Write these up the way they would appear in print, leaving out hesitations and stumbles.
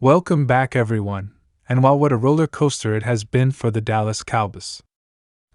Welcome back, everyone, and while what a roller coaster it has been for the Dallas Cowboys.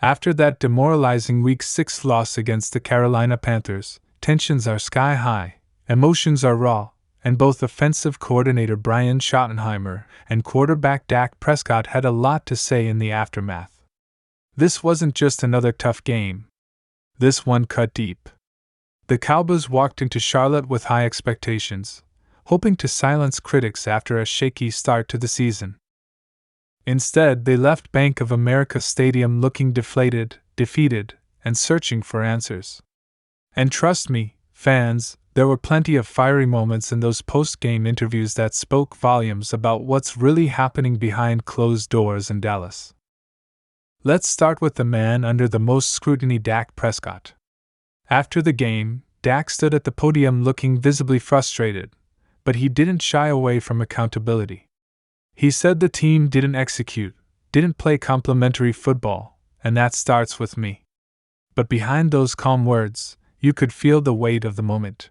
After that demoralizing Week 6 loss against the Carolina Panthers, tensions are sky high, emotions are raw, and both offensive coordinator Brian Schottenheimer and quarterback Dak Prescott had a lot to say in the aftermath. This wasn't just another tough game. This one cut deep. The Cowboys walked into Charlotte with high expectations, hoping to silence critics after a shaky start to the season. Instead, they left Bank of America Stadium looking deflated, defeated, and searching for answers. And trust me, fans, there were plenty of fiery moments in those post-game interviews that spoke volumes about what's really happening behind closed doors in Dallas. Let's start with the man under the most scrutiny, Dak Prescott. After the game, Dak stood at the podium looking visibly frustrated, but he didn't shy away from accountability. He said the team didn't execute, didn't play complementary football, and that starts with me. But behind those calm words, you could feel the weight of the moment.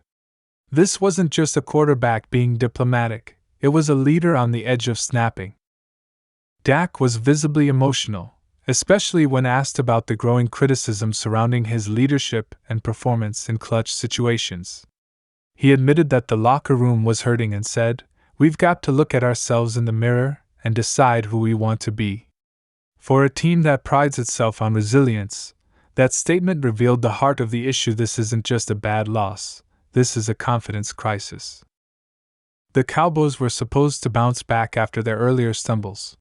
This wasn't just a quarterback being diplomatic, it was a leader on the edge of snapping. Dak was visibly emotional, especially when asked about the growing criticism surrounding his leadership and performance in clutch situations. He admitted that the locker room was hurting and said, "We've got to look at ourselves in the mirror and decide who we want to be." For a team that prides itself on resilience, that statement revealed the heart of the issue. This isn't just a bad loss, this is a confidence crisis. The Cowboys were supposed to bounce back after their earlier stumbles.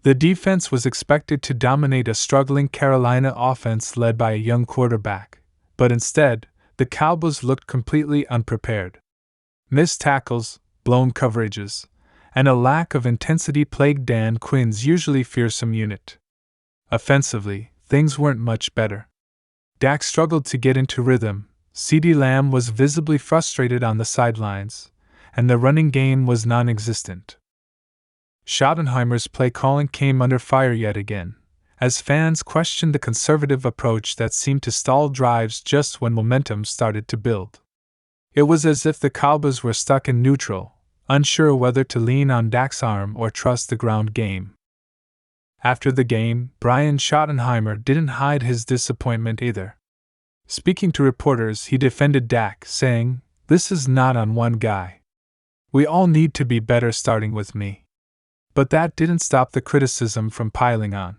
The defense was expected to dominate a struggling Carolina offense led by a young quarterback, but instead, the Cowboys looked completely unprepared. Missed tackles, blown coverages, and a lack of intensity plagued Dan Quinn's usually fearsome unit. Offensively, things weren't much better. Dak struggled to get into rhythm, CeeDee Lamb was visibly frustrated on the sidelines, and the running game was non-existent. Schottenheimer's play calling came under fire yet again, as fans questioned the conservative approach that seemed to stall drives just when momentum started to build. It was as if the Cowboys were stuck in neutral, unsure whether to lean on Dak's arm or trust the ground game. After the game, Brian Schottenheimer didn't hide his disappointment either. Speaking to reporters, he defended Dak, saying, "This is not on one guy. We all need to be better, starting with me." But that didn't stop the criticism from piling on.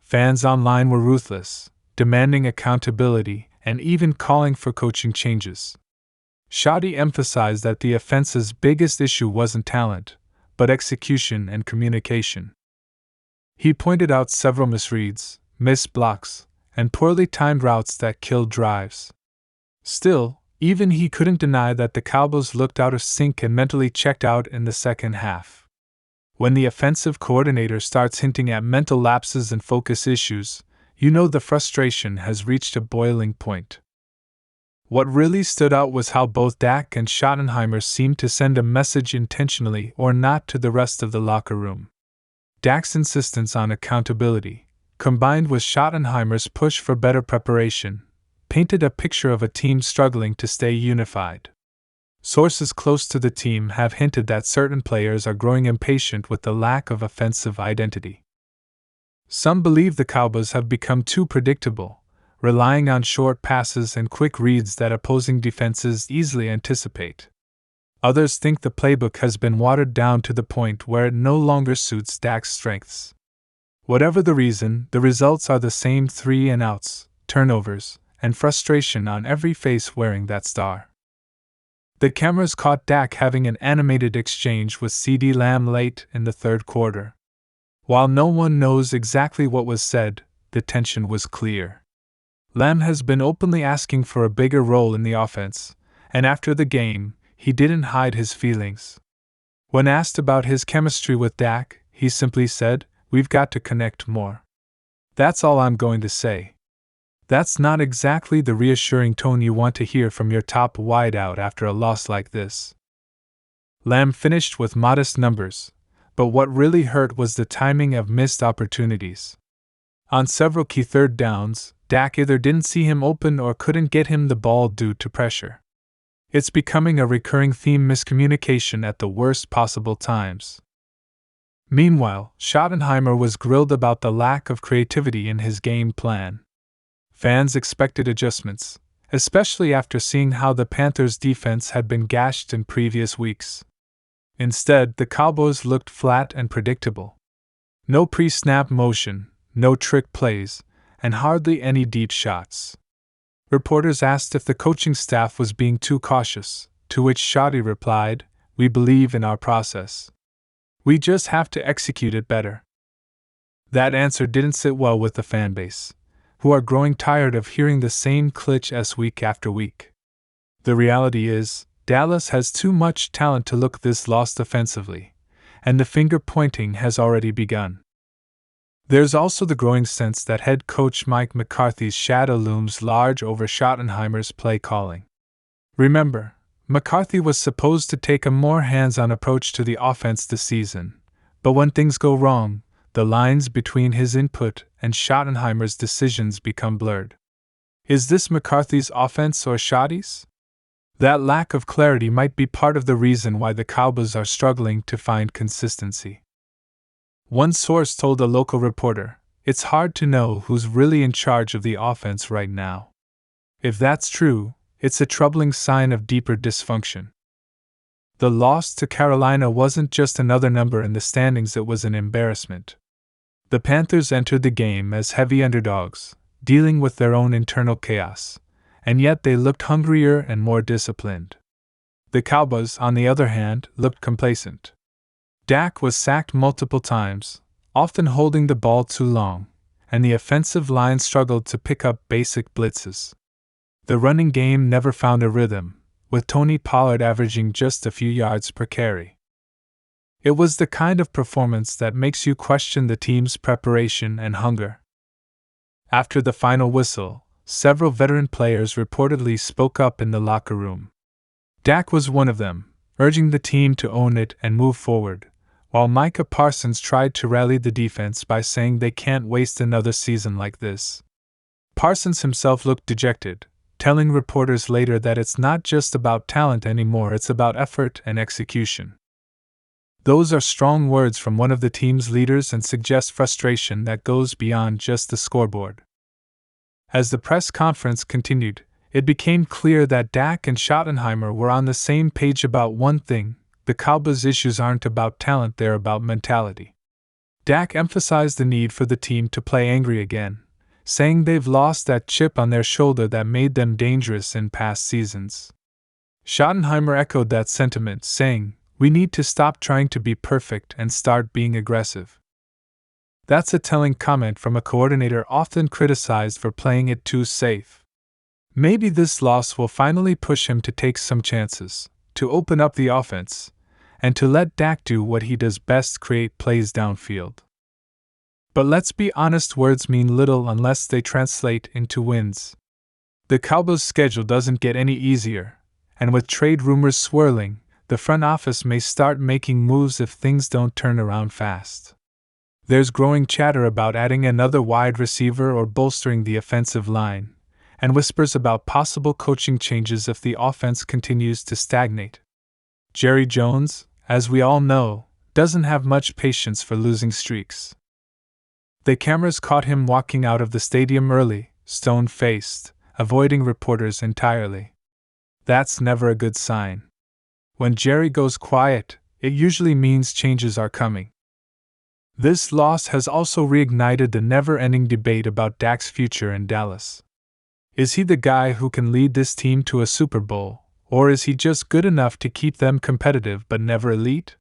Fans online were ruthless, demanding accountability and even calling for coaching changes. Schotty emphasized that the offense's biggest issue wasn't talent, but execution and communication. He pointed out several misreads, missed blocks, and poorly timed routes that killed drives. Still, even he couldn't deny that the Cowboys looked out of sync and mentally checked out in the second half. When the offensive coordinator starts hinting at mental lapses and focus issues, you know the frustration has reached a boiling point. What really stood out was how both Dak and Schottenheimer seemed to send a message intentionally or not to the rest of the locker room. Dak's insistence on accountability, combined with Schottenheimer's push for better preparation, painted a picture of a team struggling to stay unified. Sources close to the team have hinted that certain players are growing impatient with the lack of offensive identity. Some believe the Cowboys have become too predictable, relying on short passes and quick reads that opposing defenses easily anticipate. Others think the playbook has been watered down to the point where it no longer suits Dak's strengths. Whatever the reason, the results are the same: 3-and-outs, turnovers, and frustration on every face wearing that star. The cameras caught Dak having an animated exchange with CeeDee Lamb late in the third quarter. While no one knows exactly what was said, the tension was clear. Lamb has been openly asking for a bigger role in the offense, and after the game, he didn't hide his feelings. When asked about his chemistry with Dak, he simply said, "We've got to connect more. That's all I'm going to say." That's not exactly the reassuring tone you want to hear from your top wideout after a loss like this. Lamb finished with modest numbers, but what really hurt was the timing of missed opportunities. On several key third downs, Dak either didn't see him open or couldn't get him the ball due to pressure. It's becoming a recurring theme: miscommunication at the worst possible times. Meanwhile, Schottenheimer was grilled about the lack of creativity in his game plan. Fans expected adjustments, especially after seeing how the Panthers' defense had been gashed in previous weeks. Instead, the Cowboys looked flat and predictable. No pre-snap motion, no trick plays, and hardly any deep shots. Reporters asked if the coaching staff was being too cautious, to which Schotty replied, "We believe in our process. We just have to execute it better." That answer didn't sit well with the fanbase, who are growing tired of hearing the same cliché week after week. The reality is, Dallas has too much talent to look this lost offensively, and the finger-pointing has already begun. There's also the growing sense that head coach Mike McCarthy's shadow looms large over Schottenheimer's play calling. Remember, McCarthy was supposed to take a more hands-on approach to the offense this season, but when things go wrong, the lines between his input and Schottenheimer's decisions become blurred. Is this McCarthy's offense or Schotty's? That lack of clarity might be part of the reason why the Cowboys are struggling to find consistency. One source told a local reporter, "It's hard to know who's really in charge of the offense right now." If that's true, it's a troubling sign of deeper dysfunction. The loss to Carolina wasn't just another number in the standings, it was an embarrassment. The Panthers entered the game as heavy underdogs, dealing with their own internal chaos, and yet they looked hungrier and more disciplined. The Cowboys, on the other hand, looked complacent. Dak was sacked multiple times, often holding the ball too long, and the offensive line struggled to pick up basic blitzes. The running game never found a rhythm, with Tony Pollard averaging just a few yards per carry. It was the kind of performance that makes you question the team's preparation and hunger. After the final whistle, several veteran players reportedly spoke up in the locker room. Dak was one of them, urging the team to own it and move forward, while Micah Parsons tried to rally the defense by saying they can't waste another season like this. Parsons himself looked dejected, telling reporters later that it's not just about talent anymore, it's about effort and execution. Those are strong words from one of the team's leaders and suggest frustration that goes beyond just the scoreboard. As the press conference continued, it became clear that Dak and Schottenheimer were on the same page about one thing: the Cowboys' issues aren't about talent, they're about mentality. Dak emphasized the need for the team to play angry again, saying they've lost that chip on their shoulder that made them dangerous in past seasons. Schottenheimer echoed that sentiment, saying, "We need to stop trying to be perfect and start being aggressive." That's a telling comment from a coordinator often criticized for playing it too safe. Maybe this loss will finally push him to take some chances, to open up the offense, and to let Dak do what he does best: create plays downfield. But let's be honest, words mean little unless they translate into wins. The Cowboys' schedule doesn't get any easier, and with trade rumors swirling, the front office may start making moves if things don't turn around fast. There's growing chatter about adding another wide receiver or bolstering the offensive line, and whispers about possible coaching changes if the offense continues to stagnate. Jerry Jones, as we all know, doesn't have much patience for losing streaks. The cameras caught him walking out of the stadium early, stone-faced, avoiding reporters entirely. That's never a good sign. When Jerry goes quiet, it usually means changes are coming. This loss has also reignited the never-ending debate about Dak's future in Dallas. Is he the guy who can lead this team to a Super Bowl, or is he just good enough to keep them competitive but never elite?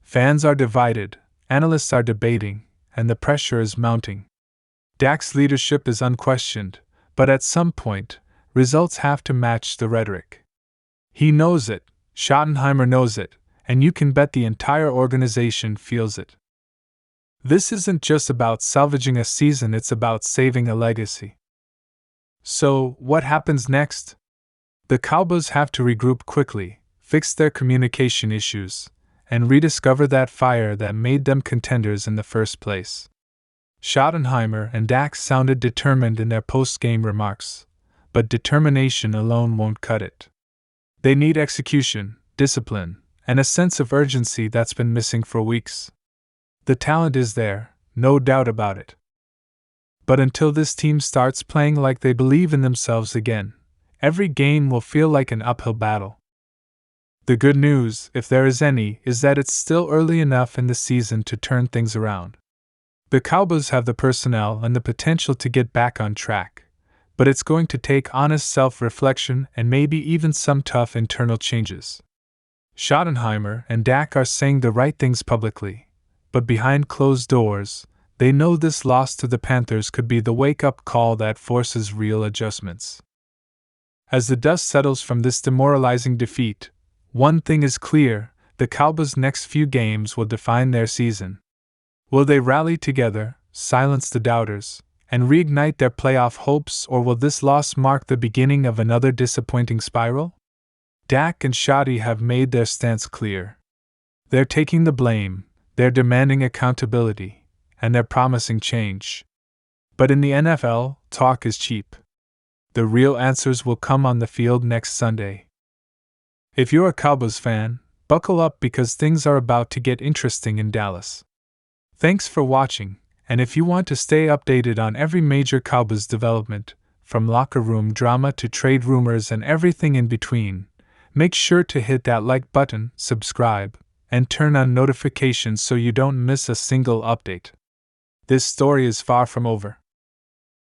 Fans are divided, analysts are debating, and the pressure is mounting. Dak's leadership is unquestioned, but at some point, results have to match the rhetoric. He knows it, Schottenheimer knows it, and you can bet the entire organization feels it. This isn't just about salvaging a season, it's about saving a legacy. So, what happens next? The Cowboys have to regroup quickly, fix their communication issues, and rediscover that fire that made them contenders in the first place. Schottenheimer and Dak sounded determined in their post-game remarks, but determination alone won't cut it. They need execution, discipline, and a sense of urgency that's been missing for weeks. The talent is there, no doubt about it. But until this team starts playing like they believe in themselves again, every game will feel like an uphill battle. The good news, if there is any, is that it's still early enough in the season to turn things around. The Cowboys have the personnel and the potential to get back on track, but it's going to take honest self-reflection and maybe even some tough internal changes. Schottenheimer and Dak are saying the right things publicly, but behind closed doors, they know this loss to the Panthers could be the wake-up call that forces real adjustments. As the dust settles from this demoralizing defeat, one thing is clear: the Cowboys' next few games will define their season. Will they rally together, silence the doubters, and reignite their playoff hopes, or will this loss mark the beginning of another disappointing spiral? Dak and Schotty have made their stance clear. They're taking the blame, they're demanding accountability, and they're promising change. But in the NFL, talk is cheap. The real answers will come on the field next Sunday. If you're a Cowboys fan, buckle up because things are about to get interesting in Dallas. Thanks for watching, and if you want to stay updated on every major Cowboys development, from locker room drama to trade rumors and everything in between, make sure to hit that like button, subscribe, and turn on notifications so you don't miss a single update. This story is far from over.